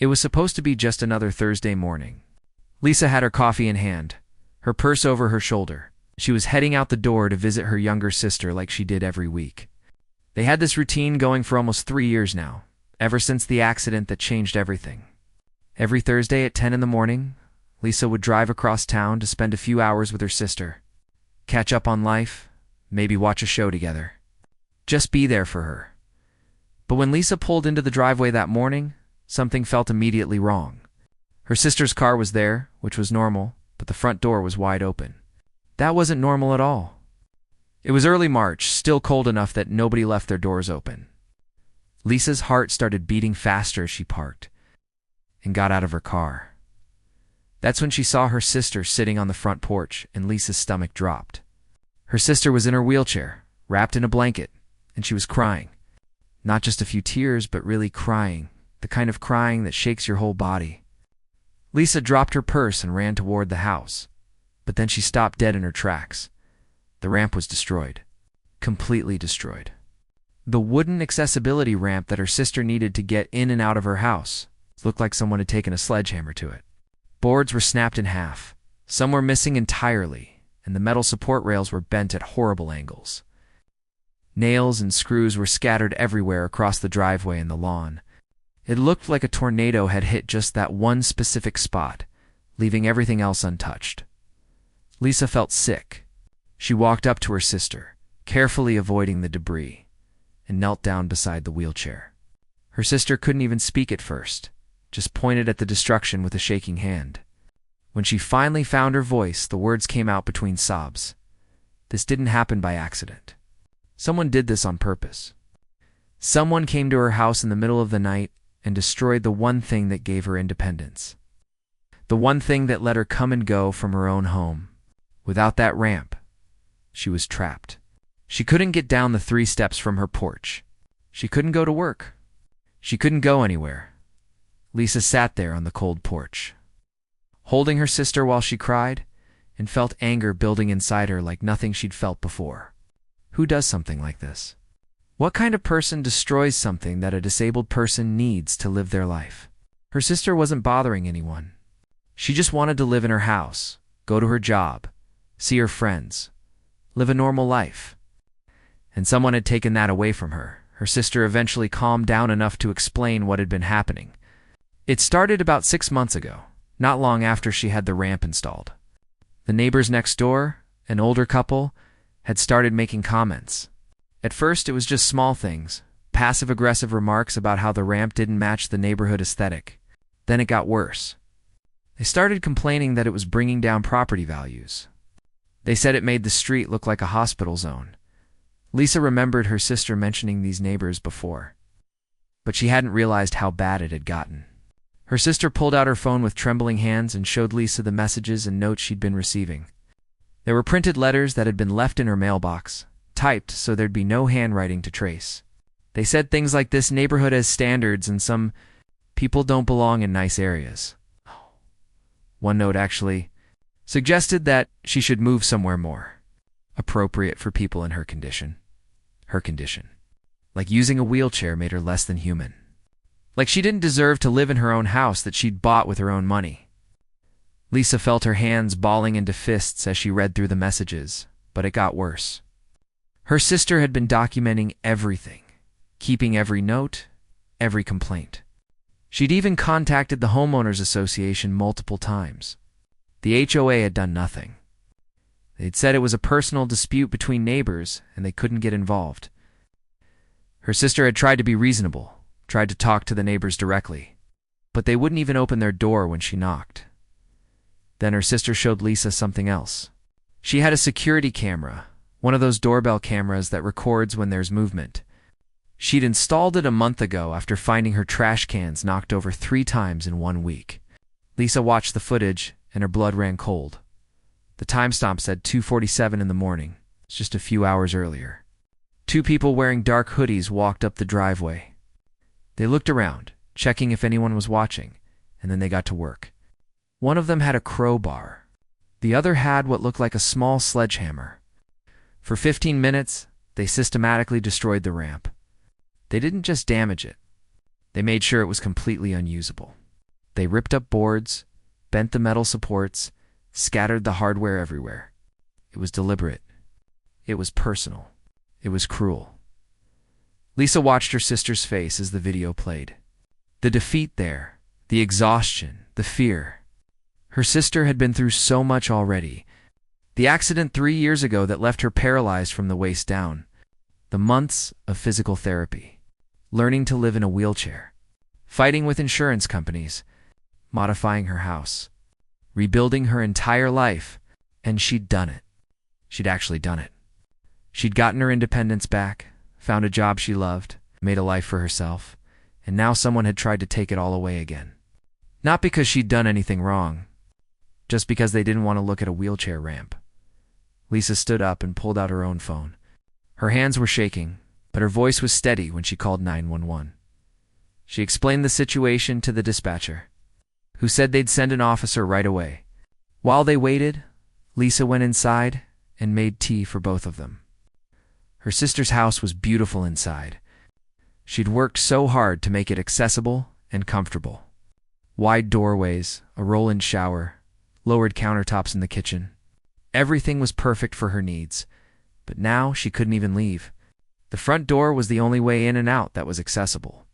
It was supposed to be just another Thursday morning. Lisa had her coffee in hand, her purse over her shoulder. She was heading out the door to visit her younger sister like she did every week. They had this routine going for almost 3 years now, ever since the accident that changed everything. Every Thursday at 10 in the morning, Lisa would drive across town to spend a few hours with her sister, catch up on life, maybe watch a show together. Just be there for her. But when Lisa pulled into the driveway that morning, something felt immediately wrong. Her sister's car was there, which was normal, but the front door was wide open. That wasn't normal at all. It was early March, still cold enough that nobody left their doors open. Lisa's heart started beating faster as she parked and got out of her car. That's when she saw her sister sitting on the front porch, and Lisa's stomach dropped. Her sister was in her wheelchair, wrapped in a blanket, and she was crying. Not just a few tears, but really crying, the kind of crying that shakes your whole body. Lisa dropped her purse and ran toward the house, but then she stopped dead in her tracks. The ramp was destroyed. Completely destroyed. The wooden accessibility ramp that her sister needed to get in and out of her house looked like someone had taken a sledgehammer to it. Boards were snapped in half. Some were missing entirely, and the metal support rails were bent at horrible angles. Nails and screws were scattered everywhere across the driveway and the lawn. It looked like a tornado had hit just that one specific spot, leaving everything else untouched. Lisa felt sick. She walked up to her sister, carefully avoiding the debris, and knelt down beside the wheelchair. Her sister couldn't even speak at first, just pointed at the destruction with a shaking hand. When she finally found her voice, the words came out between sobs. This didn't happen by accident. Someone did this on purpose. Someone came to her house in the middle of the night and destroyed the one thing that gave her independence. The one thing that let her come and go from her own home. Without that ramp, she was trapped. She couldn't get down the 3 steps from her porch. She couldn't go to work. She couldn't go anywhere. Lisa sat there on the cold porch, holding her sister while she cried, and felt anger building inside her like nothing she'd felt before. Who does something like this? What kind of person destroys something that a disabled person needs to live their life? Her sister wasn't bothering anyone. She just wanted to live in her house, go to her job, see her friends, live a normal life. And someone had taken that away from her. Her sister eventually calmed down enough to explain what had been happening. It started about 6 months ago, not long after she had the ramp installed. The neighbors next door, an older couple, had started making comments. At first, it was just small things, passive-aggressive remarks about how the ramp didn't match the neighborhood aesthetic. Then it got worse. They started complaining that it was bringing down property values. They said it made the street look like a hospital zone. Lisa remembered her sister mentioning these neighbors before, but she hadn't realized how bad it had gotten. Her sister pulled out her phone with trembling hands and showed Lisa the messages and notes she'd been receiving. There were printed letters that had been left in her mailbox, typed so there'd be no handwriting to trace. They said things like, "This neighborhood has standards and some people don't belong in nice areas." One note actually suggested that she should move somewhere more appropriate for people in her condition. Her condition. Like using a wheelchair made her less than human. Like she didn't deserve to live in her own house that she'd bought with her own money. Lisa felt her hands balling into fists as she read through the messages, but it got worse. Her sister had been documenting everything, keeping every note, every complaint. She'd even contacted the Homeowners Association multiple times. The HOA had done nothing. They'd said it was a personal dispute between neighbors and they couldn't get involved. Her sister had tried to be reasonable, tried to talk to the neighbors directly, but they wouldn't even open their door when she knocked. Then her sister showed Lisa something else. She had a security camera, one of those doorbell cameras that records when there's movement. She'd installed it a month ago after finding her trash cans knocked over 3 times in 1 week. Lisa watched the footage and her blood ran cold. The timestamp said 2:47 in the morning. It's just a few hours earlier. 2 people wearing dark hoodies walked up the driveway. They looked around, checking if anyone was watching, and then they got to work. One of them had a crowbar. The other had what looked like a small sledgehammer. For 15 minutes, they systematically destroyed the ramp. They didn't just damage it. They made sure it was completely unusable. They ripped up boards, bent the metal supports, scattered the hardware everywhere. It was deliberate. It was personal. It was cruel. Lisa watched her sister's face as the video played. The defeat there, the exhaustion, the fear. Her sister had been through so much already. The accident 3 years ago that left her paralyzed from the waist down. The months of physical therapy. Learning to live in a wheelchair. Fighting with insurance companies. Modifying her house. Rebuilding her entire life. And she'd done it. She'd actually done it. She'd gotten her independence back, found a job she loved, made a life for herself, and now someone had tried to take it all away again. Not because she'd done anything wrong, just because they didn't want to look at a wheelchair ramp. Lisa stood up and pulled out her own phone. Her hands were shaking, but her voice was steady when she called 911. She explained the situation to the dispatcher, who said they'd send an officer right away. While they waited, Lisa went inside and made tea for both of them. Her sister's house was beautiful inside. She'd worked so hard to make it accessible and comfortable. Wide doorways, a roll-in shower, lowered countertops in the kitchen. Everything was perfect for her needs, but now she couldn't even leave. The front door was the only way in and out that was accessible.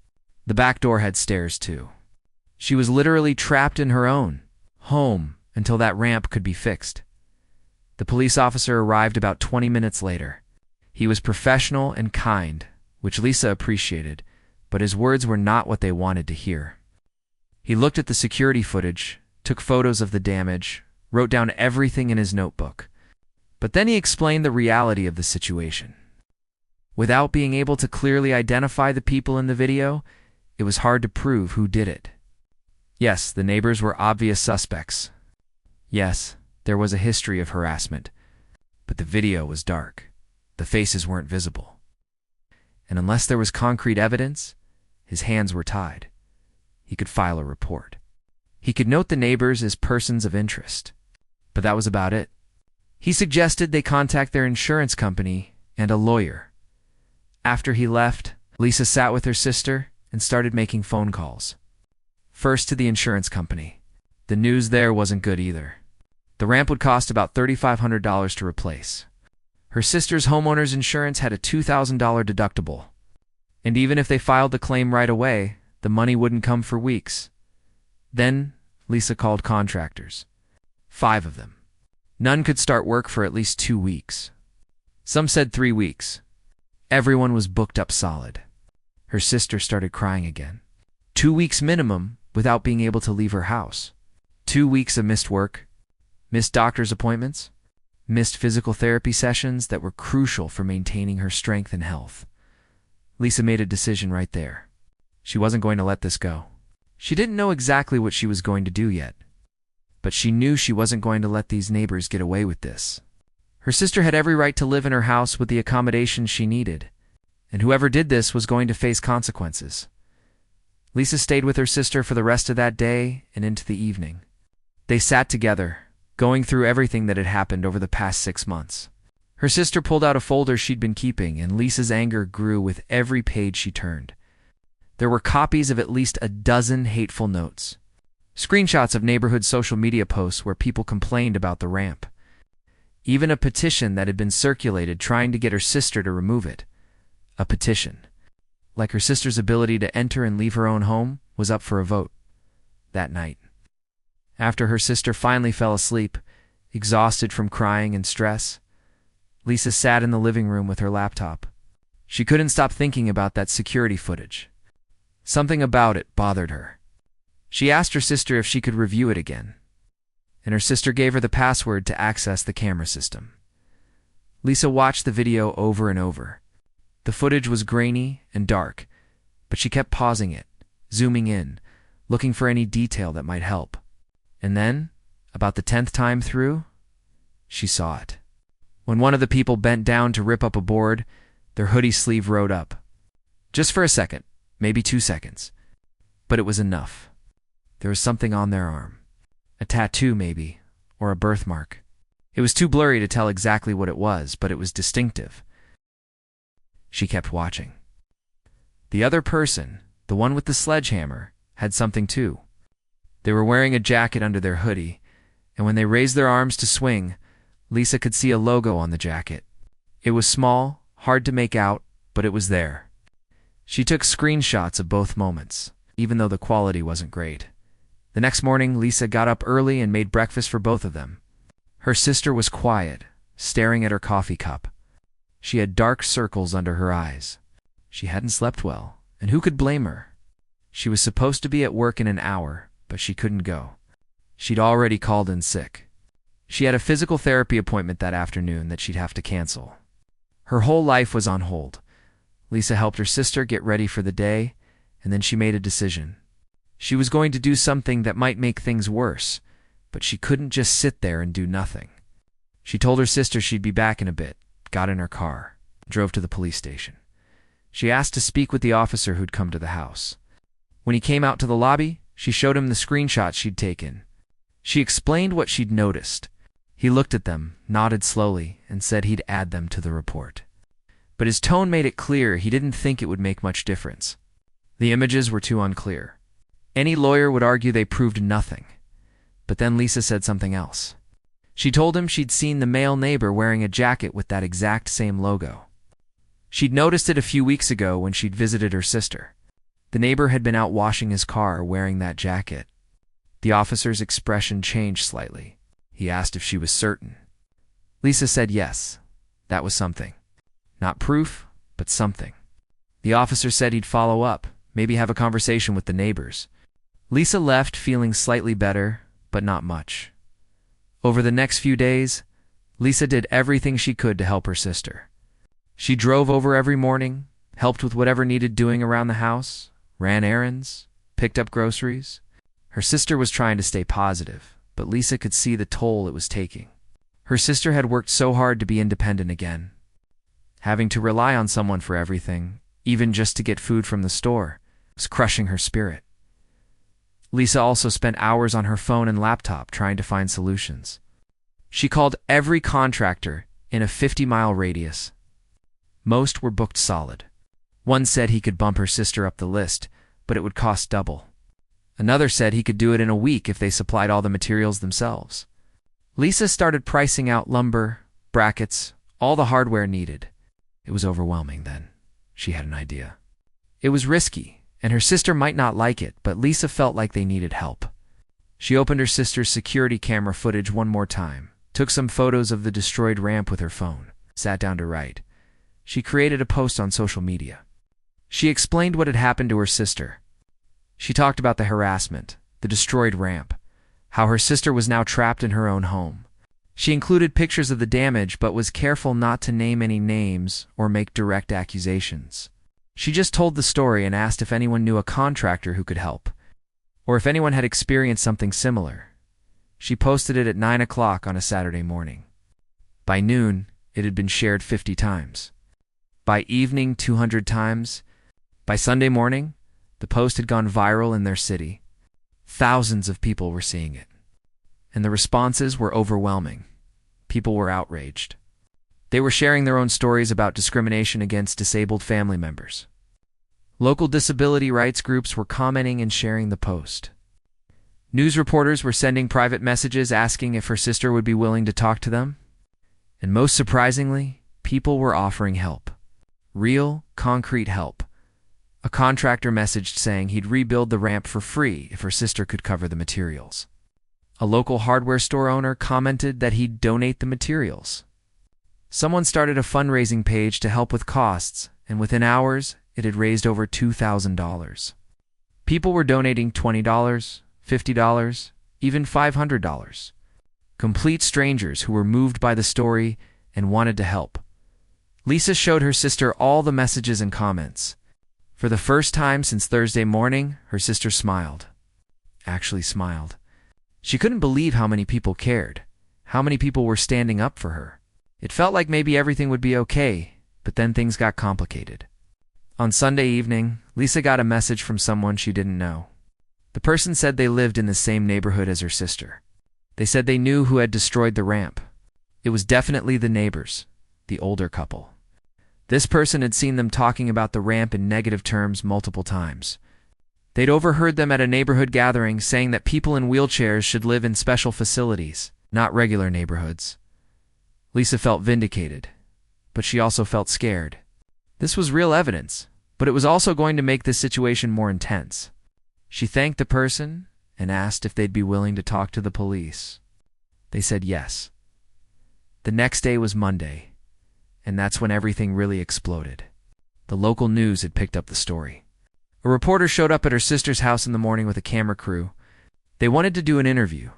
The back door had stairs too. She was literally trapped in her own home until that ramp could be fixed. The police officer arrived about 20 minutes later. He was professional and kind, which Lisa appreciated, but his words were not what they wanted to hear. He looked at the security footage, took photos of the damage, wrote down everything in his notebook. But then he explained the reality of the situation. Without being able to clearly identify the people in the video, it was hard to prove who did it. Yes, the neighbors were obvious suspects. Yes, there was a history of harassment, but the video was dark. The faces weren't visible. And unless there was concrete evidence, his hands were tied. He could file a report. He could note the neighbors as persons of interest, but that was about it. He suggested they contact their insurance company and a lawyer. After he left, Lisa sat with her sister and started making phone calls. First to the insurance company. The news there wasn't good either. The ramp would cost about $3,500 to replace. Her sister's homeowner's insurance had a $2,000 deductible. And even if they filed the claim right away, the money wouldn't come for weeks. Then, Lisa called contractors. 5 of them. None could start work for at least 2 weeks. Some said 3 weeks. Everyone was booked up solid. Her sister started crying again. 2 weeks minimum without being able to leave her house. 2 weeks of missed work, missed doctor's appointments, missed physical therapy sessions that were crucial for maintaining her strength and health. Lisa made a decision right there. She wasn't going to let this go. She didn't know exactly what she was going to do yet, but she knew she wasn't going to let these neighbors get away with this. Her sister had every right to live in her house with the accommodations she needed, and whoever did this was going to face consequences. Lisa stayed with her sister for the rest of that day and into the evening. They sat together, going through everything that had happened over the past 6 months. Her sister pulled out a folder she'd been keeping, and Lisa's anger grew with every page she turned. There were copies of at least a dozen hateful notes. Screenshots of neighborhood social media posts where people complained about the ramp. Even a petition that had been circulated trying to get her sister to remove it. A petition. Like her sister's ability to enter and leave her own home was up for a vote. That night. After her sister finally fell asleep, exhausted from crying and stress, Lisa sat in the living room with her laptop. She couldn't stop thinking about that security footage. Something about it bothered her. She asked her sister if she could review it again, and her sister gave her the password to access the camera system. Lisa watched the video over and over. The footage was grainy and dark, but she kept pausing it, zooming in, looking for any detail that might help. And then, about the 10th time through, she saw it. When one of the people bent down to rip up a board, their hoodie sleeve rode up. Just for a second, maybe 2 seconds. But it was enough. There was something on their arm. A tattoo, maybe, or a birthmark. It was too blurry to tell exactly what it was, but it was distinctive. She kept watching. The other person, the one with the sledgehammer, had something too. They were wearing a jacket under their hoodie, and when they raised their arms to swing, Lisa could see a logo on the jacket. It was small, hard to make out, but it was there. She took screenshots of both moments, even though the quality wasn't great. The next morning, Lisa got up early and made breakfast for both of them. Her sister was quiet, staring at her coffee cup. She had dark circles under her eyes. She hadn't slept well, and who could blame her? She was supposed to be at work in an hour, but she couldn't go. She'd already called in sick. She had a physical therapy appointment that afternoon that she'd have to cancel. Her whole life was on hold. Lisa helped her sister get ready for the day, and then she made a decision. She was going to do something that might make things worse, but she couldn't just sit there and do nothing. She told her sister she'd be back in a bit, got in her car, drove to the police station. She asked to speak with the officer who'd come to the house. When he came out to the lobby, she showed him the screenshots she'd taken. She explained what she'd noticed. He looked at them, nodded slowly, and said he'd add them to the report. But his tone made it clear he didn't think it would make much difference. The images were too unclear. Any lawyer would argue they proved nothing. But then Lisa said something else. She told him she'd seen the male neighbor wearing a jacket with that exact same logo. She'd noticed it a few weeks ago when she'd visited her sister. The neighbor had been out washing his car wearing that jacket. The officer's expression changed slightly. He asked if she was certain. Lisa said yes. That was something. Not proof, but something. The officer said he'd follow up, maybe have a conversation with the neighbors. Lisa left feeling slightly better, but not much. Over the next few days, Lisa did everything she could to help her sister. She drove over every morning, helped with whatever needed doing around the house, ran errands, picked up groceries. Her sister was trying to stay positive, but Lisa could see the toll it was taking. Her sister had worked so hard to be independent again. Having to rely on someone for everything, even just to get food from the store, was crushing her spirit. Lisa also spent hours on her phone and laptop trying to find solutions. She called every contractor in a 50-mile radius. Most were booked solid. One said he could bump her sister up the list, but it would cost double. Another said he could do it in a week if they supplied all the materials themselves. Lisa started pricing out lumber, brackets, all the hardware needed. It was overwhelming then. She had an idea. It was risky, and her sister might not like it, but Lisa felt like they needed help. She opened her sister's security camera footage one more time, took some photos of the destroyed ramp with her phone, sat down to write. She created a post on social media. She explained what had happened to her sister. She talked about the harassment, the destroyed ramp, how her sister was now trapped in her own home. She included pictures of the damage but was careful not to name any names or make direct accusations. She just told the story and asked if anyone knew a contractor who could help, or if anyone had experienced something similar. She posted it at 9 o'clock on a Saturday morning. By noon, it had been shared 50 times. By evening, 200 times. By Sunday morning, the post had gone viral in their city. Thousands of people were seeing it. And the responses were overwhelming. People were outraged. They were sharing their own stories about discrimination against disabled family members. Local disability rights groups were commenting and sharing the post. News reporters were sending private messages asking if her sister would be willing to talk to them. And most surprisingly, people were offering help. Real, concrete help. A contractor messaged saying he'd rebuild the ramp for free if her sister could cover the materials. A local hardware store owner commented that he'd donate the materials. Someone started a fundraising page to help with costs, and within hours, it had raised over $2,000. People were donating $20, $50, even $500. Complete strangers who were moved by the story and wanted to help. Lisa showed her sister all the messages and comments. For the first time since Thursday morning, her sister smiled. Actually smiled. She couldn't believe how many people cared, how many people were standing up for her. It felt like maybe everything would be okay, but then things got complicated. On Sunday evening, Lisa got a message from someone she didn't know. The person said they lived in the same neighborhood as her sister. They said they knew who had destroyed the ramp. It was definitely the neighbors, the older couple. This person had seen them talking about the ramp in negative terms multiple times. They'd overheard them at a neighborhood gathering saying that people in wheelchairs should live in special facilities, not regular neighborhoods. Lisa felt vindicated, but she also felt scared. This was real evidence, but it was also going to make this situation more intense. She thanked the person and asked if they'd be willing to talk to the police. They said yes. The next day was Monday, and that's when everything really exploded. The local news had picked up the story. A reporter showed up at her sister's house in the morning with a camera crew. They wanted to do an interview.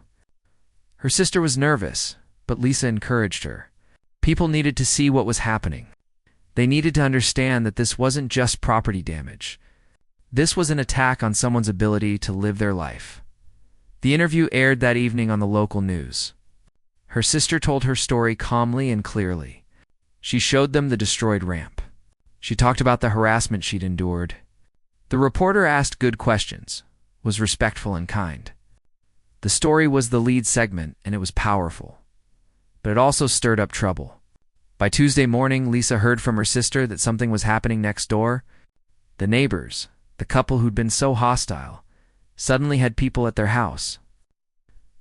Her sister was nervous, but Lisa encouraged her. People needed to see what was happening. They needed to understand that this wasn't just property damage. This was an attack on someone's ability to live their life. The interview aired that evening on the local news. Her sister told her story calmly and clearly. She showed them the destroyed ramp. She talked about the harassment she'd endured. The reporter asked good questions, was respectful and kind. The story was the lead segment, and it was powerful. But it also stirred up trouble. By Tuesday morning, Lisa heard from her sister that something was happening next door. The neighbors, the couple who'd been so hostile, suddenly had people at their house.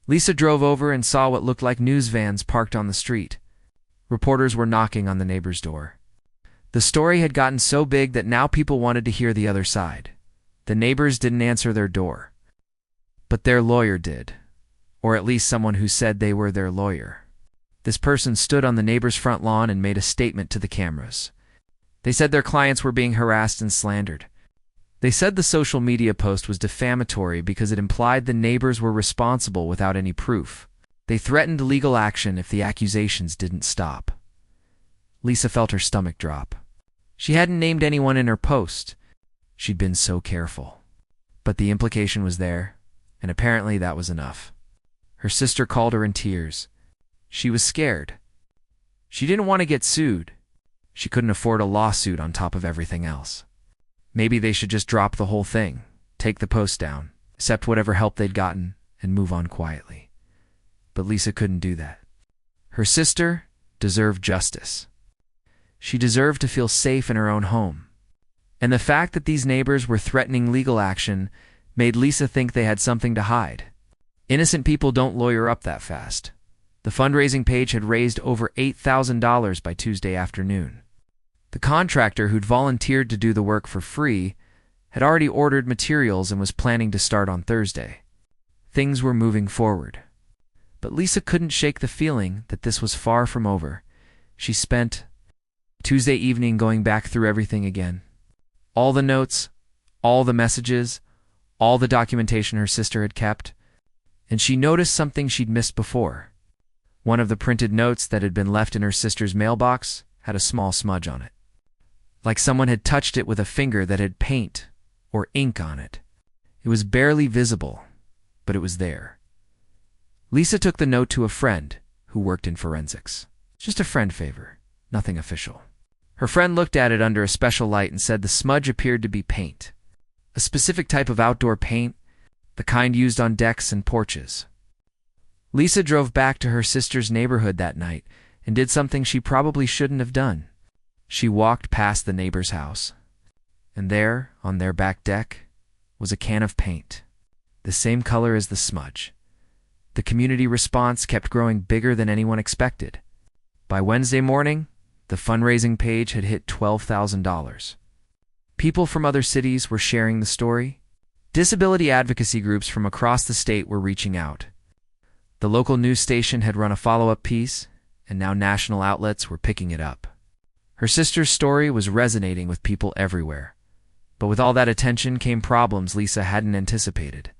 Lisa drove over and saw what looked like news vans parked on the street. Reporters were knocking on the neighbor's door. The story had gotten so big that now people wanted to hear the other side. The neighbors didn't answer their door. But their lawyer did, or at least someone who said they were their lawyer. This person stood on the neighbor's front lawn and made a statement to the cameras. They said their clients were being harassed and slandered. They said the social media post was defamatory because it implied the neighbors were responsible without any proof. They threatened legal action if the accusations didn't stop. Lisa felt her stomach drop. She hadn't named anyone in her post. She'd been so careful. But the implication was there, and apparently that was enough. Her sister called her in tears. She was scared. She didn't want to get sued. She couldn't afford a lawsuit on top of everything else. Maybe they should just drop the whole thing, take the post down, accept whatever help they'd gotten, and move on quietly. But Lisa couldn't do that. Her sister deserved justice. She deserved to feel safe in her own home. And the fact that these neighbors were threatening legal action made Lisa think they had something to hide. Innocent people don't lawyer up that fast. The fundraising page had raised over $8,000 by Tuesday afternoon. The contractor who'd volunteered to do the work for free had already ordered materials and was planning to start on Thursday. Things were moving forward. But Lisa couldn't shake the feeling that this was far from over. She spent Tuesday evening going back through everything again. All the notes, all the messages, all the documentation her sister had kept. And she noticed something she'd missed before. One of the printed notes that had been left in her sister's mailbox had a small smudge on it. Like someone had touched it with a finger that had paint or ink on it. It was barely visible, but it was there. Lisa took the note to a friend who worked in forensics. Just a friend favor, nothing official. Her friend looked at it under a special light and said the smudge appeared to be paint. A specific type of outdoor paint, the kind used on decks and porches. Lisa drove back to her sister's neighborhood that night and did something she probably shouldn't have done. She walked past the neighbor's house, and there, on their back deck, was a can of paint, the same color as the smudge. The community response kept growing bigger than anyone expected. By Wednesday morning, the fundraising page had hit $12,000. People from other cities were sharing the story. Disability advocacy groups from across the state were reaching out. The local news station had run a follow-up piece, and now national outlets were picking it up. Her sister's story was resonating with people everywhere. But with all that attention came problems Lisa hadn't anticipated.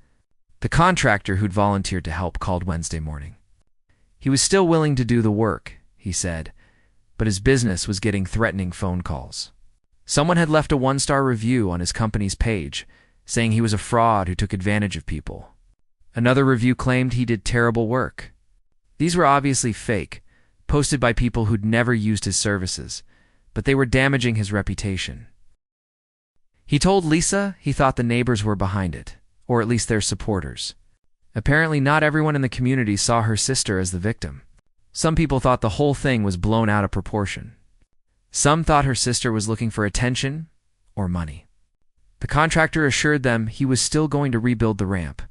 The contractor who'd volunteered to help called Wednesday morning. He was still willing to do the work, he said, but his business was getting threatening phone calls. Someone had left a 1-star review on his company's page, saying he was a fraud who took advantage of people. Another review claimed he did terrible work. These were obviously fake, posted by people who'd never used his services, but they were damaging his reputation. He told Lisa he thought the neighbors were behind it, or at least their supporters. Apparently not everyone in the community saw her sister as the victim. Some people thought the whole thing was blown out of proportion. Some thought her sister was looking for attention or money. The contractor assured them he was still going to rebuild the ramp,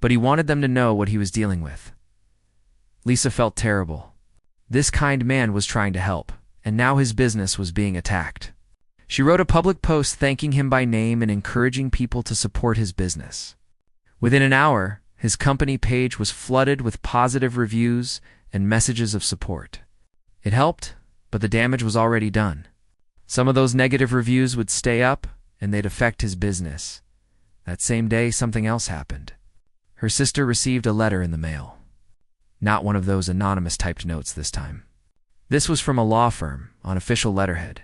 but he wanted them to know what he was dealing with. Lisa felt terrible. This kind man was trying to help, and now his business was being attacked. She wrote a public post thanking him by name and encouraging people to support his business. Within an hour, his company page was flooded with positive reviews and messages of support. It helped, but the damage was already done. Some of those negative reviews would stay up, and they'd affect his business. That same day, something else happened. Her sister received a letter in the mail. Not one of those anonymous typed notes this time. This was from a law firm on official letterhead.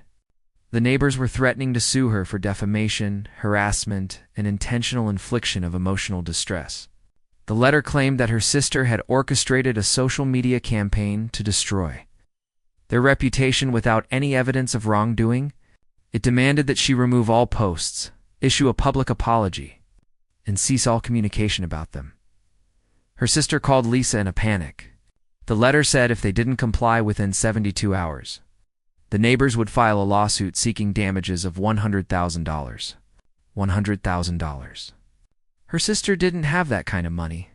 The neighbors were threatening to sue her for defamation, harassment, and intentional infliction of emotional distress. The letter claimed that her sister had orchestrated a social media campaign to destroy their reputation without any evidence of wrongdoing. It demanded that she remove all posts, issue a public apology, and cease all communication about them. Her sister called Lisa in a panic. The letter said if they didn't comply within 72 hours, the neighbors would file a lawsuit seeking damages of $100,000. $100,000. Her sister didn't have that kind of money.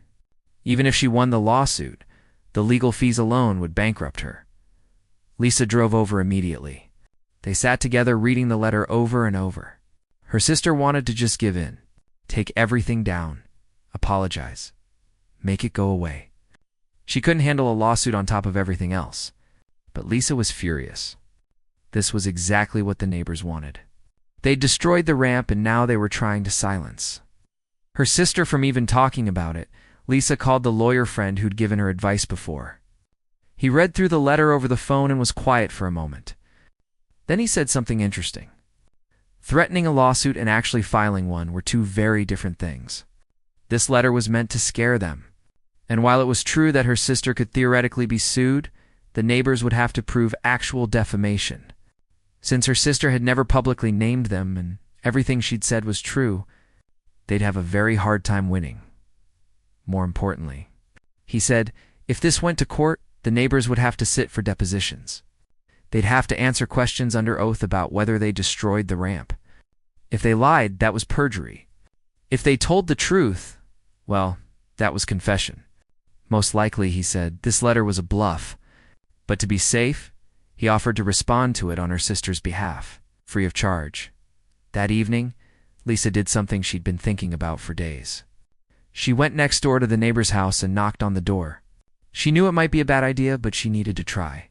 Even if she won the lawsuit, the legal fees alone would bankrupt her. Lisa drove over immediately. They sat together reading the letter over and over. Her sister wanted to just give in, take everything down, apologize, make it go away. She couldn't handle a lawsuit on top of everything else. But Lisa was furious. This was exactly what the neighbors wanted. They'd destroyed the ramp and now they were trying to silence her sister from even talking about it. Lisa called the lawyer friend who'd given her advice before. He read through the letter over the phone and was quiet for a moment. Then he said something interesting. Threatening a lawsuit and actually filing one were two very different things. This letter was meant to scare them. And while it was true that her sister could theoretically be sued, the neighbors would have to prove actual defamation. Since her sister had never publicly named them and everything she'd said was true, they'd have a very hard time winning. More importantly, he said, if this went to court, the neighbors would have to sit for depositions. They'd have to answer questions under oath about whether they destroyed the ramp. If they lied, that was perjury. If they told the truth, well, that was confession. Most likely, he said, this letter was a bluff. But to be safe, he offered to respond to it on her sister's behalf, free of charge. That evening, Lisa did something she'd been thinking about for days. She went next door to the neighbor's house and knocked on the door. She knew it might be a bad idea, but she needed to try.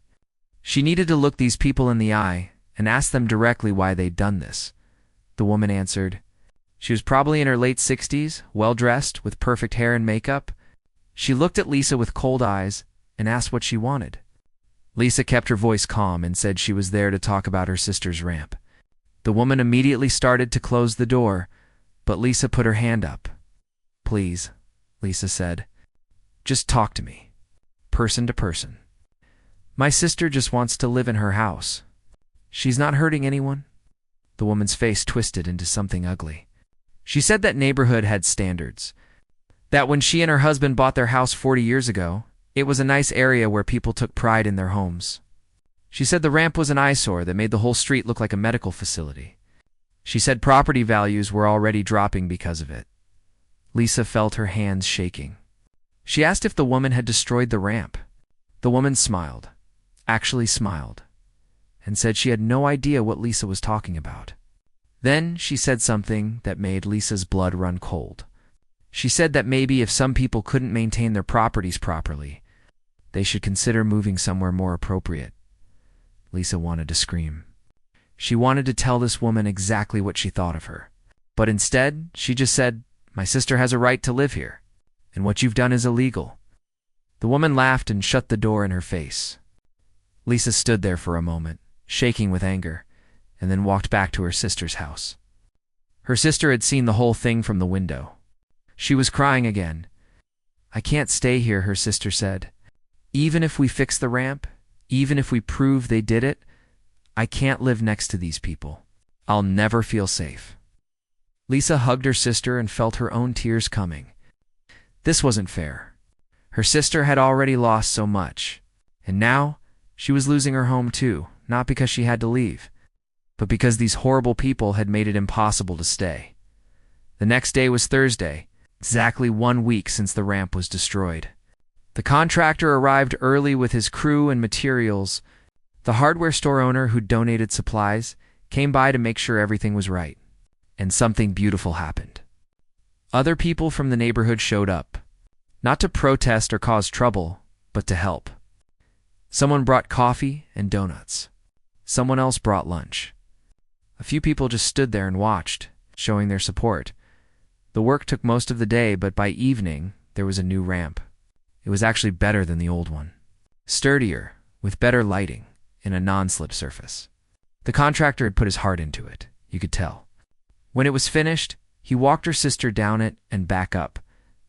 She needed to look these people in the eye and ask them directly why they'd done this. The woman answered. She was probably in her late 60s, well-dressed, with perfect hair and makeup. She looked at Lisa with cold eyes and asked what she wanted. Lisa kept her voice calm and said she was there to talk about her sister's ramp. The woman immediately started to close the door, but Lisa put her hand up. Please, Lisa said. Just talk to me. Person to person. My sister just wants to live in her house. She's not hurting anyone. The woman's face twisted into something ugly. She said that neighborhood had standards. That when she and her husband bought their house 40 years ago, it was a nice area where people took pride in their homes. She said the ramp was an eyesore that made the whole street look like a medical facility. She said property values were already dropping because of it. Lisa felt her hands shaking. She asked if the woman had destroyed the ramp. The woman smiled, actually smiled, and said she had no idea what Lisa was talking about. Then she said something that made Lisa's blood run cold. She said that maybe if some people couldn't maintain their properties properly, they should consider moving somewhere more appropriate. Lisa wanted to scream. She wanted to tell this woman exactly what she thought of her. But instead, she just said, my sister has a right to live here, and what you've done is illegal. The woman laughed and shut the door in her face. Lisa stood there for a moment, shaking with anger, and then walked back to her sister's house. Her sister had seen the whole thing from the window. She was crying again. I can't stay here, her sister said. Even if we fix the ramp, even if we prove they did it, I can't live next to these people. I'll never feel safe. Lisa hugged her sister and felt her own tears coming. This wasn't fair. Her sister had already lost so much, and now she was losing her home too, not because she had to leave, but because these horrible people had made it impossible to stay. The next day was Thursday, exactly 1 week since the ramp was destroyed. The contractor arrived early with his crew and materials. The hardware store owner who donated supplies came by to make sure everything was right. And something beautiful happened. Other people from the neighborhood showed up, not to protest or cause trouble, but to help. Someone brought coffee and donuts. Someone else brought lunch. A few people just stood there and watched, showing their support. The work took most of the day, but by evening, there was a new ramp. It was actually better than the old one. Sturdier, with better lighting, and a non-slip surface. The contractor had put his heart into it, you could tell. When it was finished, he walked her sister down it and back up,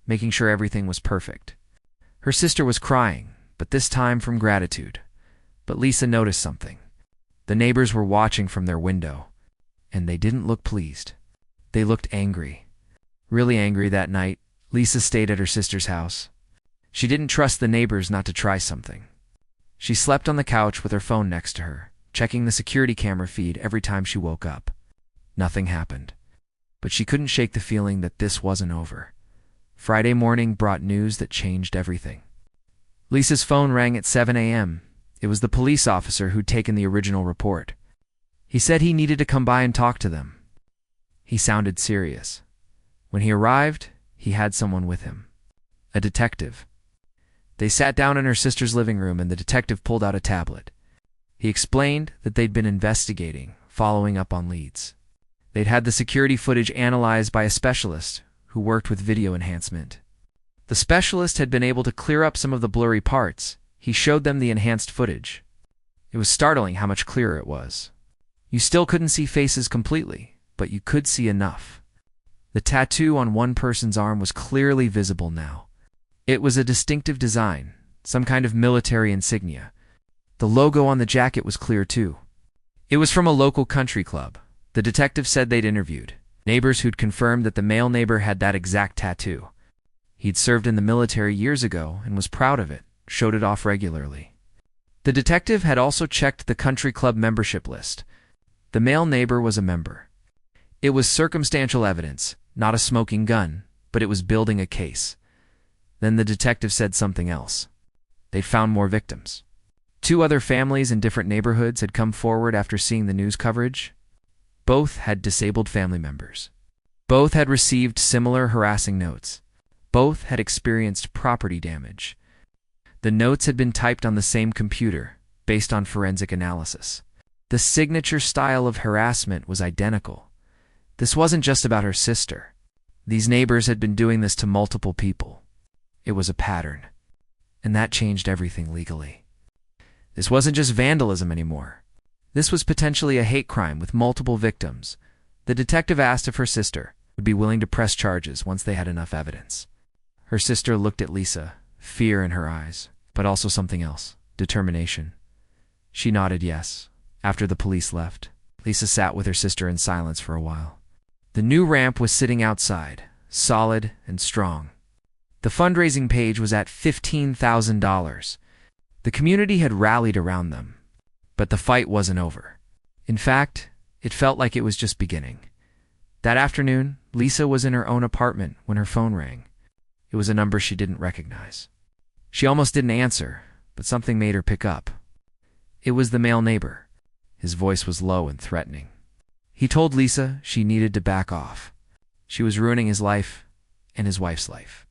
making sure everything was perfect. Her sister was crying, but this time from gratitude. But Lisa noticed something. The neighbors were watching from their window, and they didn't look pleased. They looked angry. Really angry that night, Lisa stayed at her sister's house. She didn't trust the neighbors not to try something. She slept on the couch with her phone next to her, checking the security camera feed every time she woke up. Nothing happened. But she couldn't shake the feeling that this wasn't over. Friday morning brought news that changed everything. Lisa's phone rang at 7 a.m. It was the police officer who'd taken the original report. He said he needed to come by and talk to them. He sounded serious. When he arrived, he had someone with him. A detective. They sat down in her sister's living room and the detective pulled out a tablet. He explained that they'd been investigating, following up on leads. They'd had the security footage analyzed by a specialist who worked with video enhancement. The specialist had been able to clear up some of the blurry parts. He showed them the enhanced footage. It was startling how much clearer it was. You still couldn't see faces completely, but you could see enough. The tattoo on one person's arm was clearly visible now. It was a distinctive design, some kind of military insignia. The logo on the jacket was clear too. It was from a local country club. The detective said they'd interviewed neighbors who'd confirmed that the male neighbor had that exact tattoo. He'd served in the military years ago and was proud of it, showed it off regularly. The detective had also checked the country club membership list. The male neighbor was a member. It was circumstantial evidence, not a smoking gun, but it was building a case. Then the detective said something else. They'd found more victims. 2 other families in different neighborhoods had come forward after seeing the news coverage. Both had disabled family members. Both had received similar harassing notes. Both had experienced property damage. The notes had been typed on the same computer, based on forensic analysis. The signature style of harassment was identical. This wasn't just about her sister. These neighbors had been doing this to multiple people. It was a pattern. And that changed everything legally. This wasn't just vandalism anymore. This was potentially a hate crime with multiple victims. The detective asked if her sister would be willing to press charges once they had enough evidence. Her sister looked at Lisa, fear in her eyes, but also something else, determination. She nodded yes. After the police left, Lisa sat with her sister in silence for a while. The new ramp was sitting outside, solid and strong. The fundraising page was at $15,000. The community had rallied around them. But the fight wasn't over. In fact, it felt like it was just beginning. That afternoon, Lisa was in her own apartment when her phone rang. It was a number she didn't recognize. She almost didn't answer, but something made her pick up. It was the male neighbor. His voice was low and threatening. He told Lisa she needed to back off. She was ruining his life and his wife's life.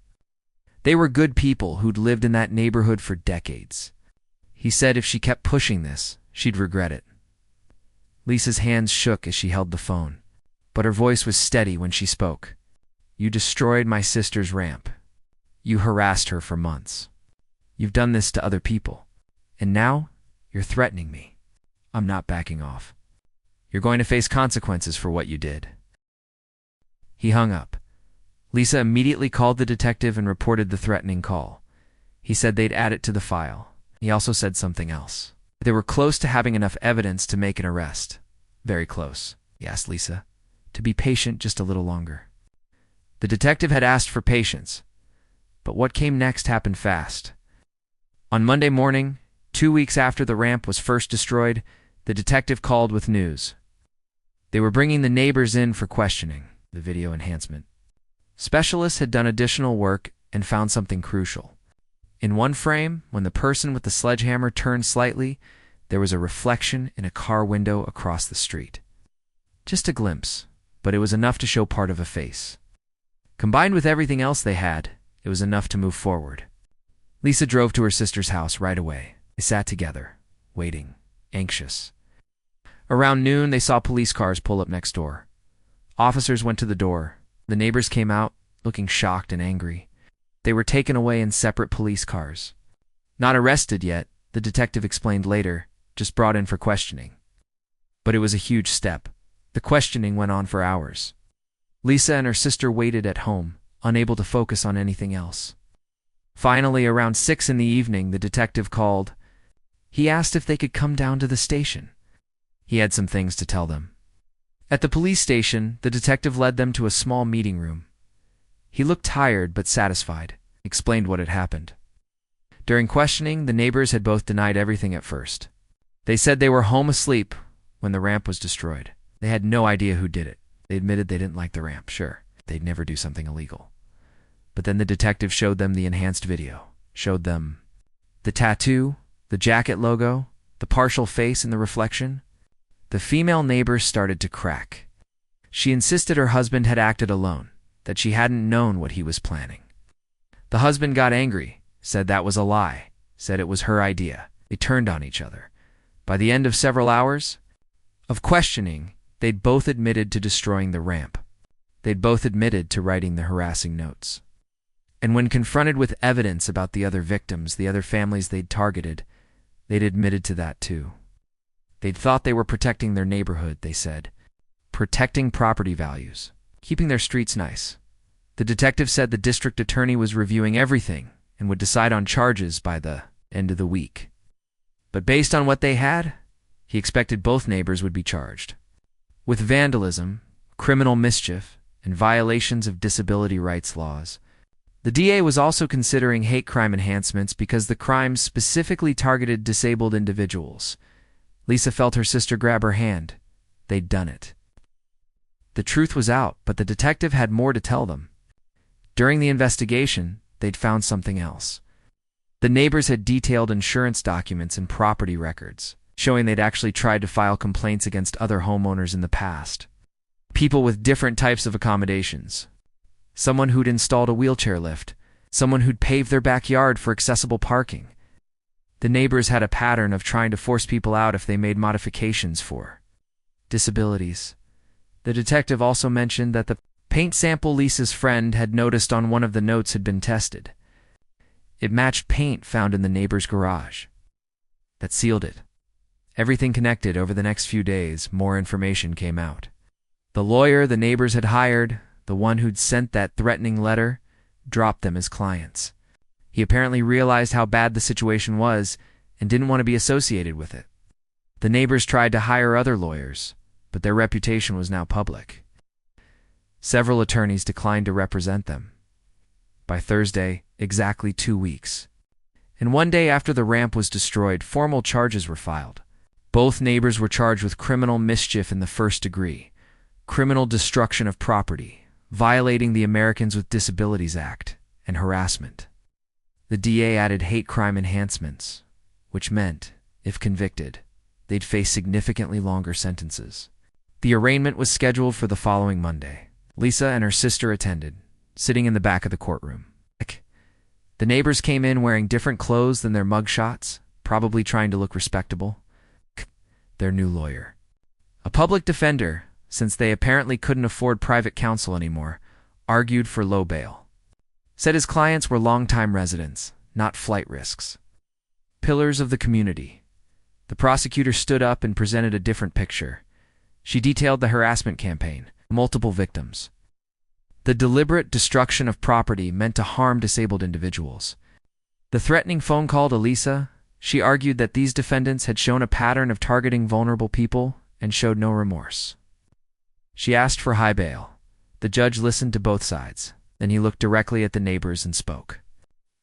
They were good people who'd lived in that neighborhood for decades. He said if she kept pushing this, she'd regret it. Lisa's hands shook as she held the phone, but her voice was steady when she spoke. You destroyed my sister's ramp. You harassed her for months. You've done this to other people. And now, you're threatening me. I'm not backing off. You're going to face consequences for what you did. He hung up. Lisa immediately called the detective and reported the threatening call. He said they'd add it to the file. He also said something else. They were close to having enough evidence to make an arrest. Very close, he asked Lisa, to be patient just a little longer. The detective had asked for patience, but what came next happened fast. On Monday morning, 2 weeks after the ramp was first destroyed, the detective called with news. They were bringing the neighbors in for questioning, the video enhancement. Specialists had done additional work and found something crucial. In one frame, when the person with the sledgehammer turned slightly, there was a reflection in a car window across the street. Just a glimpse, but it was enough to show part of a face. Combined with everything else they had, it was enough to move forward. Lisa drove to her sister's house right away. They sat together, waiting, anxious. Around noon, they saw police cars pull up next door. Officers went to the door. The neighbors came out, looking shocked and angry. They were taken away in separate police cars. Not arrested yet, the detective explained later, just brought in for questioning. But it was a huge step. The questioning went on for hours. Lisa and her sister waited at home, unable to focus on anything else. Finally, around 6 in the evening, the detective called. He asked if they could come down to the station. He had some things to tell them. At the police station, the detective led them to a small meeting room. He looked tired but satisfied, explained what had happened. During questioning, the neighbors had both denied everything at first. They said they were home asleep when the ramp was destroyed. They had no idea who did it. They admitted they didn't like the ramp, sure. They'd never do something illegal. But then the detective showed them the enhanced video, showed them the tattoo, the jacket logo, the partial face in the reflection. The female neighbor started to crack. She insisted her husband had acted alone, that she hadn't known what he was planning. The husband got angry, said that was a lie, said it was her idea. They turned on each other. By the end of several hours of questioning, they'd both admitted to destroying the ramp. They'd both admitted to writing the harassing notes. And when confronted with evidence about the other victims, the other families they'd targeted, they'd admitted to that too. They'd thought they were protecting their neighborhood, they said. Protecting property values. Keeping their streets nice. The detective said the district attorney was reviewing everything and would decide on charges by the end of the week. But based on what they had, he expected both neighbors would be charged with vandalism, criminal mischief, and violations of disability rights laws. The DA was also considering hate crime enhancements because the crimes specifically targeted disabled individuals. Lisa felt her sister grab her hand. They'd done it. The truth was out, but the detective had more to tell them. During the investigation, they'd found something else. The neighbors had detailed insurance documents and property records, showing they'd actually tried to file complaints against other homeowners in the past. People with different types of accommodations. Someone who'd installed a wheelchair lift. Someone who'd paved their backyard for accessible parking. The neighbors had a pattern of trying to force people out if they made modifications for disabilities. The detective also mentioned that the paint sample Lisa's friend had noticed on one of the notes had been tested. It matched paint found in the neighbor's garage. That sealed it. Everything connected. Over the next few days, more information came out. The lawyer the neighbors had hired, the one who'd sent that threatening letter, dropped them as clients. He apparently realized how bad the situation was and didn't want to be associated with it. The neighbors tried to hire other lawyers, but their reputation was now public. Several attorneys declined to represent them. By Thursday, exactly 2 weeks. And one day after the ramp was destroyed, formal charges were filed. Both neighbors were charged with criminal mischief in the first degree, criminal destruction of property, violating the Americans with Disabilities Act, and harassment. The DA added hate crime enhancements, which meant, if convicted, they'd face significantly longer sentences. The arraignment was scheduled for the following Monday. Lisa and her sister attended, sitting in the back of the courtroom. The neighbors came in wearing different clothes than their mugshots, probably trying to look respectable. Their new lawyer. A public defender, since they apparently couldn't afford private counsel anymore, argued for low bail. Said his clients were longtime residents, not flight risks. Pillars of the community. The prosecutor stood up and presented a different picture. She detailed the harassment campaign, multiple victims. The deliberate destruction of property meant to harm disabled individuals. The threatening phone call to Lisa, she argued that these defendants had shown a pattern of targeting vulnerable people and showed no remorse. She asked for high bail. The judge listened to both sides. Then he looked directly at the neighbors and spoke.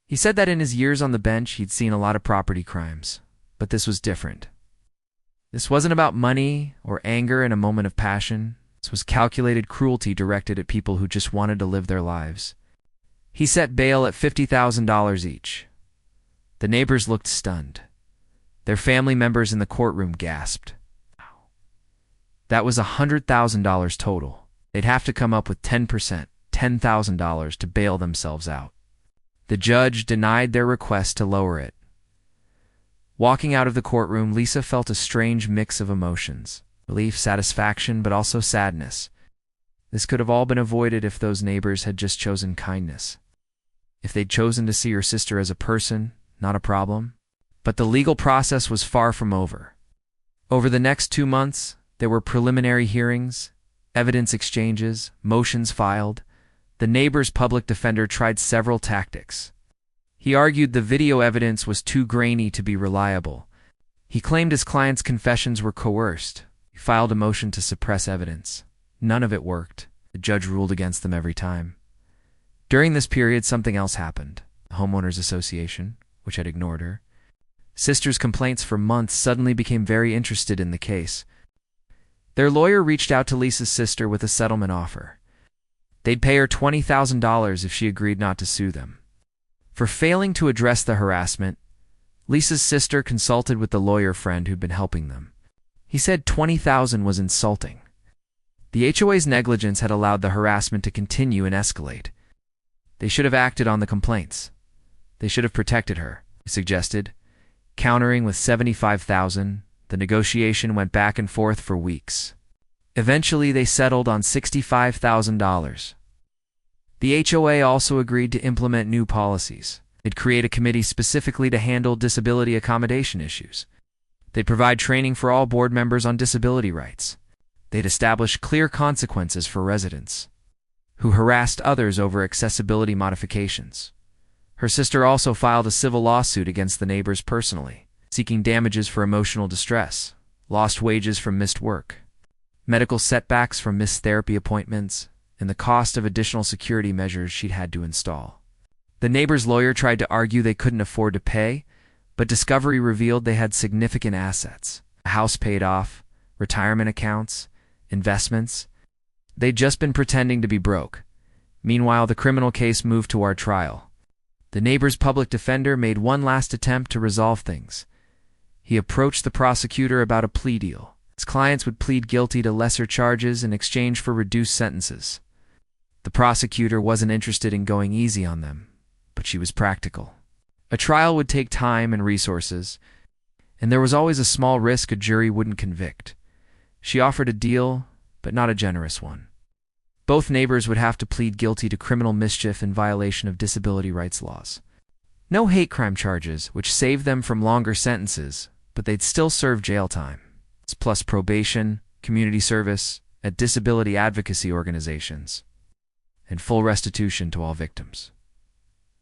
He said that in his years on the bench, he'd seen a lot of property crimes, but this was different. This wasn't about money or anger in a moment of passion. This was calculated cruelty directed at people who just wanted to live their lives. He set bail at $50,000 each. The neighbors looked stunned. Their family members in the courtroom gasped. That was $100,000 total. They'd have to come up with 10%, $10,000 to bail themselves out. The judge denied their request to lower it. Walking out of the courtroom, Lisa felt a strange mix of emotions. Relief, satisfaction, but also sadness. This could have all been avoided if those neighbors had just chosen kindness. If they'd chosen to see her sister as a person, not a problem. But the legal process was far from over. Over the next 2 months, there were preliminary hearings, evidence exchanges, motions filed. The neighbor's public defender tried several tactics. He argued the video evidence was too grainy to be reliable. He claimed his client's confessions were coerced. He filed a motion to suppress evidence. None of it worked. The judge ruled against them every time. During this period, something else happened. The Homeowners Association, which had ignored her sister's complaints for months, suddenly became very interested in the case. Their lawyer reached out to Lisa's sister with a settlement offer. They'd pay her $20,000 if she agreed not to sue them. For failing to address the harassment, Lisa's sister consulted with the lawyer friend who'd been helping them. He said $20,000 was insulting. The HOA's negligence had allowed the harassment to continue and escalate. They should have acted on the complaints. They should have protected her, he suggested. Countering with $75,000, the negotiation went back and forth for weeks. Eventually, they settled on $65,000. The HOA also agreed to implement new policies. They'd create a committee specifically to handle disability accommodation issues. They'd provide training for all board members on disability rights. They'd establish clear consequences for residents who harassed others over accessibility modifications. Her sister also filed a civil lawsuit against the neighbors personally, seeking damages for emotional distress, lost wages from missed work, medical setbacks from missed therapy appointments, and the cost of additional security measures she'd had to install. The neighbor's lawyer tried to argue they couldn't afford to pay, but discovery revealed they had significant assets: a house paid off, retirement accounts, investments. They'd just been pretending to be broke. Meanwhile, the criminal case moved to our trial. The neighbor's public defender made one last attempt to resolve things. He approached the prosecutor about a plea deal. His clients would plead guilty to lesser charges in exchange for reduced sentences. The prosecutor wasn't interested in going easy on them, but she was practical. A trial would take time and resources, and there was always a small risk a jury wouldn't convict. She offered a deal, but not a generous one. Both neighbors would have to plead guilty to criminal mischief in violation of disability rights laws. No hate crime charges, which saved them from longer sentences, but they'd still serve jail time. Plus probation, community service at disability advocacy organizations, and full restitution to all victims.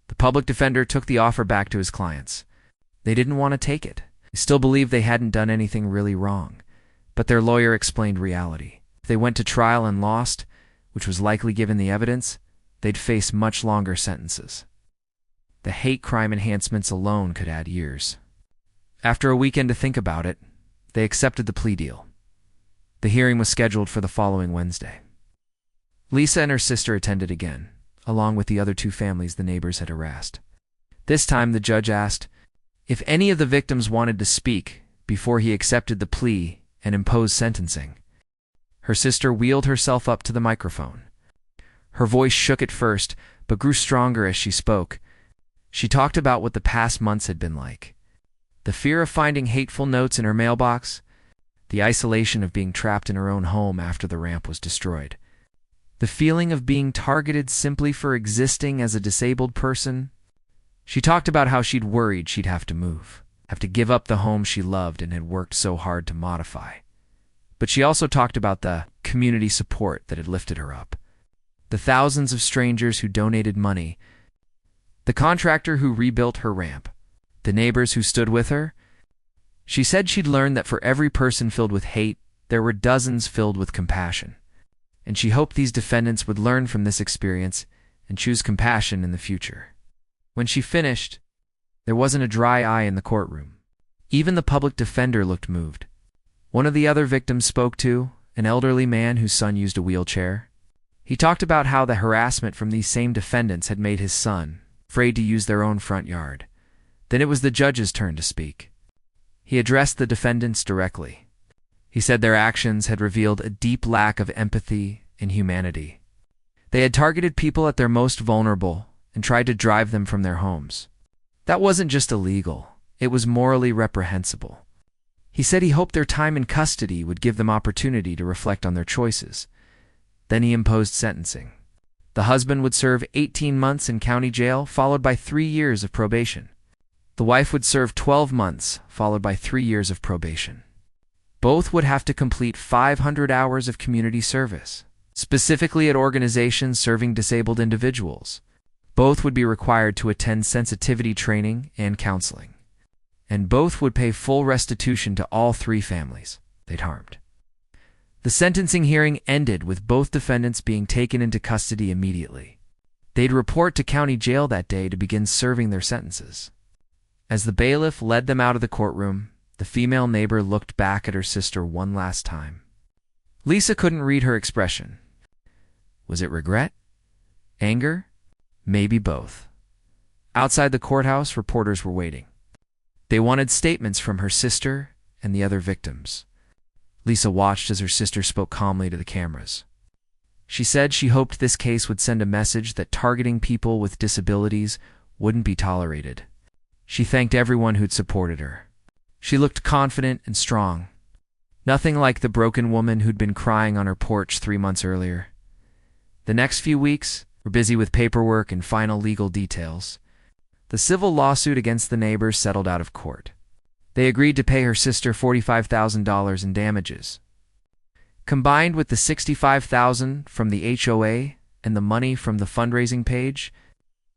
The public defender took the offer back to his clients. They didn't want to take it. They still believed they hadn't done anything really wrong, but their lawyer explained reality. If they went to trial and lost, which was likely given the evidence, they'd face much longer sentences. The hate crime enhancements alone could add years. After a weekend to think about it, they accepted the plea deal. The hearing was scheduled for the following Wednesday. Lisa and her sister attended again, along with the other 2 families the neighbors had harassed. This time the judge asked if any of the victims wanted to speak before he accepted the plea and imposed sentencing. Her sister wheeled herself up to the microphone. Her voice shook at first, but grew stronger as she spoke. She talked about what the past months had been like. The fear of finding hateful notes in her mailbox, the isolation of being trapped in her own home after the ramp was destroyed, the feeling of being targeted simply for existing as a disabled person. She talked about how she'd worried she'd have to move, have to give up the home she loved and had worked so hard to modify. But she also talked about the community support that had lifted her up. The thousands of strangers who donated money, the contractor who rebuilt her ramp, the neighbors who stood with her. She said she'd learned that for every person filled with hate, there were dozens filled with compassion. And she hoped these defendants would learn from this experience and choose compassion in the future. When she finished, there wasn't a dry eye in the courtroom. Even the public defender looked moved. One of the other victims spoke to, an elderly man whose son used a wheelchair. He talked about how the harassment from these same defendants had made his son afraid to use their own front yard. Then it was the judge's turn to speak. He addressed the defendants directly. He said their actions had revealed a deep lack of empathy and humanity. They had targeted people at their most vulnerable and tried to drive them from their homes. That wasn't just illegal, it was morally reprehensible. He said he hoped their time in custody would give them opportunity to reflect on their choices. Then he imposed sentencing. The husband would serve 18 months in county jail, followed by 3 years of probation. The wife would serve 12 months, followed by 3 years of probation. Both would have to complete 500 hours of community service, specifically at organizations serving disabled individuals. Both would be required to attend sensitivity training and counseling. And both would pay full restitution to all 3 families they'd harmed. The sentencing hearing ended with both defendants being taken into custody immediately. They'd report to county jail that day to begin serving their sentences. As the bailiff led them out of the courtroom, the female neighbor looked back at her sister one last time. Lisa couldn't read her expression. Was it regret? Anger? Maybe both. Outside the courthouse, reporters were waiting. They wanted statements from her sister and the other victims. Lisa watched as her sister spoke calmly to the cameras. She said she hoped this case would send a message that targeting people with disabilities wouldn't be tolerated. She thanked everyone who'd supported her. She looked confident and strong. Nothing like the broken woman who'd been crying on her porch 3 months earlier. The next few weeks were busy with paperwork and final legal details. The civil lawsuit against the neighbors settled out of court. They agreed to pay her sister $45,000 in damages. Combined with the $65,000 from the HOA and the money from the fundraising page,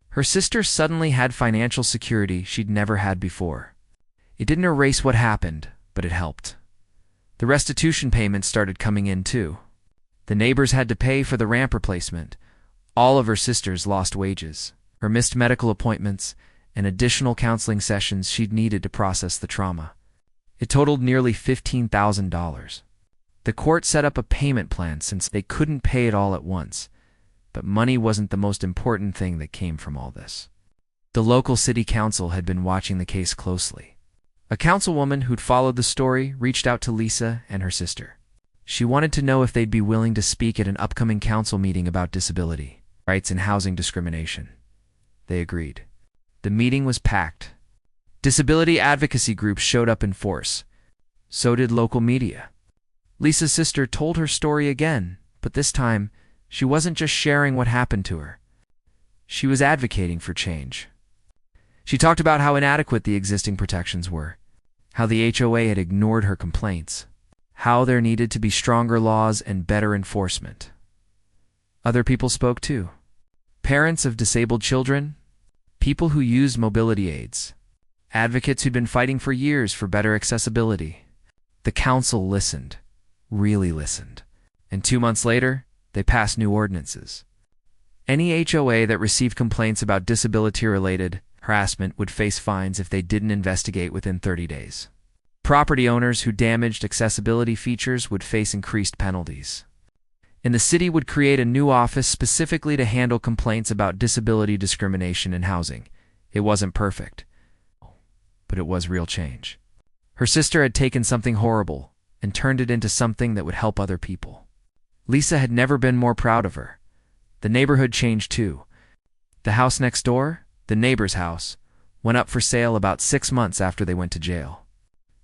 her sister suddenly had financial security she'd never had before. It didn't erase what happened, but it helped. The restitution payments started coming in too. The neighbors had to pay for the ramp replacement. All of her sisters lost wages, her missed medical appointments, and additional counseling sessions she'd needed to process the trauma. It totaled nearly $15,000. The court set up a payment plan since they couldn't pay it all at once, but money wasn't the most important thing that came from all this. The local city council had been watching the case closely. A councilwoman who'd followed the story reached out to Lisa and her sister. She wanted to know if they'd be willing to speak at an upcoming council meeting about disability rights and housing discrimination. They agreed. The meeting was packed. Disability advocacy groups showed up in force. So did local media. Lisa's sister told her story again, but this time, she wasn't just sharing what happened to her. She was advocating for change. She talked about how inadequate the existing protections were, how the HOA had ignored her complaints, how there needed to be stronger laws and better enforcement. Other people spoke too. Parents of disabled children, people who used mobility aids, advocates who'd been fighting for years for better accessibility. The council listened, really listened, and 2 months later, they passed new ordinances. Any HOA that received complaints about disability-related harassment would face fines if they didn't investigate within 30 days. Property owners who damaged accessibility features would face increased penalties. And the city would create a new office specifically to handle complaints about disability discrimination in housing. It wasn't perfect, but it was real change. Her sister had taken something horrible and turned it into something that would help other people. Lisa had never been more proud of her. The neighborhood changed too. The house next door, the neighbor's house, went up for sale about 6 months after they went to jail.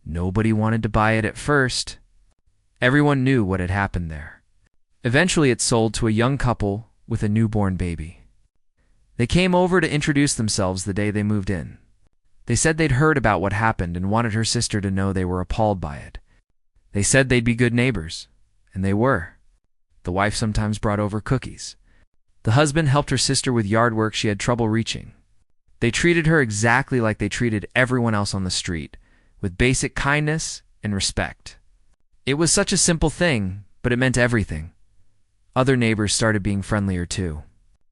Nobody wanted to buy it at first. Everyone knew what had happened there. Eventually it sold to a young couple with a newborn baby. They came over to introduce themselves the day they moved in. They said they'd heard about what happened and wanted her sister to know they were appalled by it. They said they'd be good neighbors, and they were. The wife sometimes brought over cookies. The husband helped her sister with yard work she had trouble reaching. They treated her exactly like they treated everyone else on the street, with basic kindness and respect. It was such a simple thing, but it meant everything. Other neighbors started being friendlier too.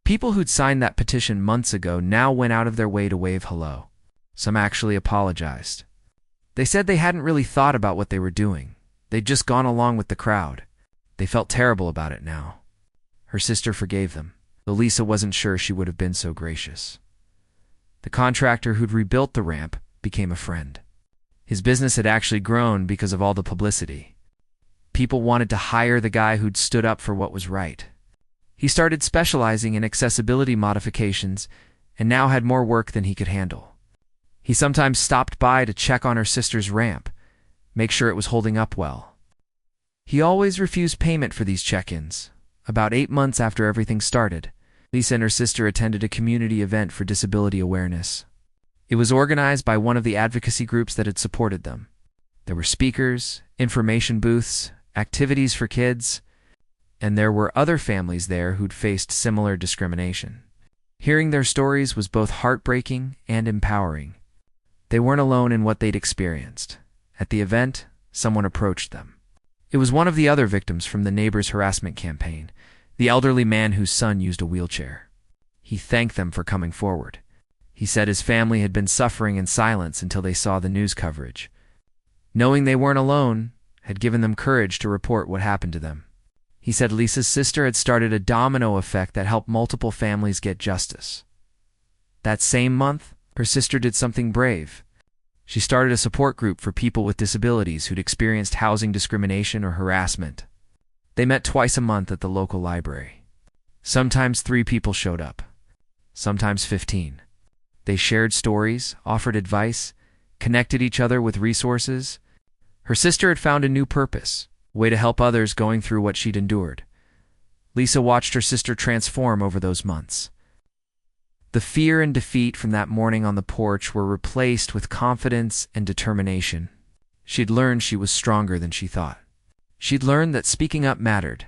People who'd signed that petition months ago now went out of their way to wave hello. Some actually apologized. They said they hadn't really thought about what they were doing. They'd just gone along with the crowd. They felt terrible about it now. Her sister forgave them, though Lisa wasn't sure she would have been so gracious. The contractor who'd rebuilt the ramp became a friend. His business had actually grown because of all the publicity. People wanted to hire the guy who'd stood up for what was right. He started specializing in accessibility modifications and now had more work than he could handle. He sometimes stopped by to check on her sister's ramp, make sure it was holding up well. He always refused payment for these check-ins. About 8 months after everything started, Lisa and her sister attended a community event for disability awareness. It was organized by one of the advocacy groups that had supported them. There were speakers, information booths, activities for kids, and there were other families there who'd faced similar discrimination. Hearing their stories was both heartbreaking and empowering. They weren't alone in what they'd experienced. At the event, someone approached them. It was one of the other victims from the neighbors' harassment campaign, the elderly man whose son used a wheelchair. He thanked them for coming forward. He said his family had been suffering in silence until they saw the news coverage. Knowing they weren't alone had given them courage to report what happened to them. He said Lisa's sister had started a domino effect that helped multiple families get justice. That same month, her sister did something brave. She started a support group for people with disabilities who'd experienced housing discrimination or harassment. They met twice a month at the local library. Sometimes 3 people showed up, sometimes 15. They shared stories, offered advice, connected each other with resources. Her sister had found a new purpose, a way to help others going through what she'd endured. Lisa watched her sister transform over those months. The fear and defeat from that morning on the porch were replaced with confidence and determination. She'd learned she was stronger than she thought. She'd learned that speaking up mattered.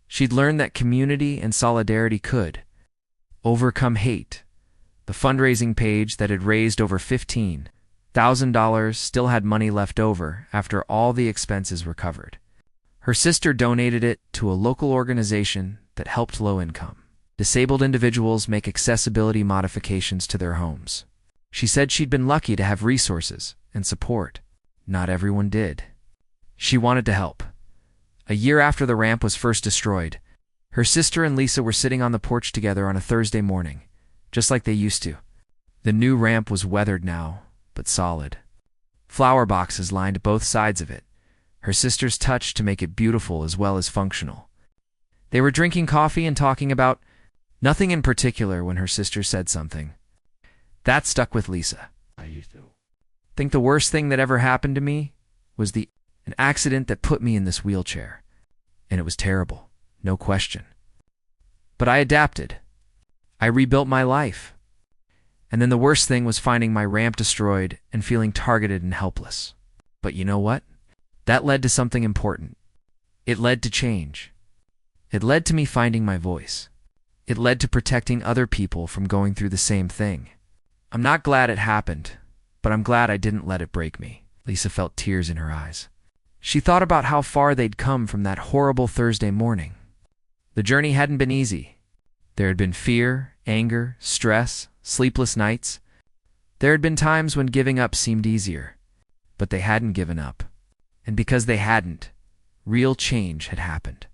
She'd learned that community and solidarity could overcome hate. The fundraising page that had raised over $15,000 still had money left over after all the expenses were covered. Her sister donated it to a local organization that helped low-income disabled individuals make accessibility modifications to their homes. She said she'd been lucky to have resources and support. Not everyone did. She wanted to help. A year after the ramp was first destroyed, her sister and Lisa were sitting on the porch together on a Thursday morning, just like they used to. The new ramp was weathered now, but solid. Flower boxes lined both sides of it, her sister's touch to make it beautiful as well as functional. They were drinking coffee and talking about nothing in particular when her sister said something. That stuck with Lisa. I used to Think the worst thing that ever happened to me was an accident that put me in this wheelchair. And it was terrible, no question. But I adapted. I rebuilt my life. And then the worst thing was finding my ramp destroyed and feeling targeted and helpless. But you know what? That led to something important. It led to change. It led to me finding my voice. It led to protecting other people from going through the same thing. I'm not glad it happened, but I'm glad I didn't let it break me. Lisa felt tears in her eyes. She thought about how far they'd come from that horrible Thursday morning. The journey hadn't been easy. There had been fear, anger, stress, sleepless nights. There had been times when giving up seemed easier, but they hadn't given up. And because they hadn't, real change had happened.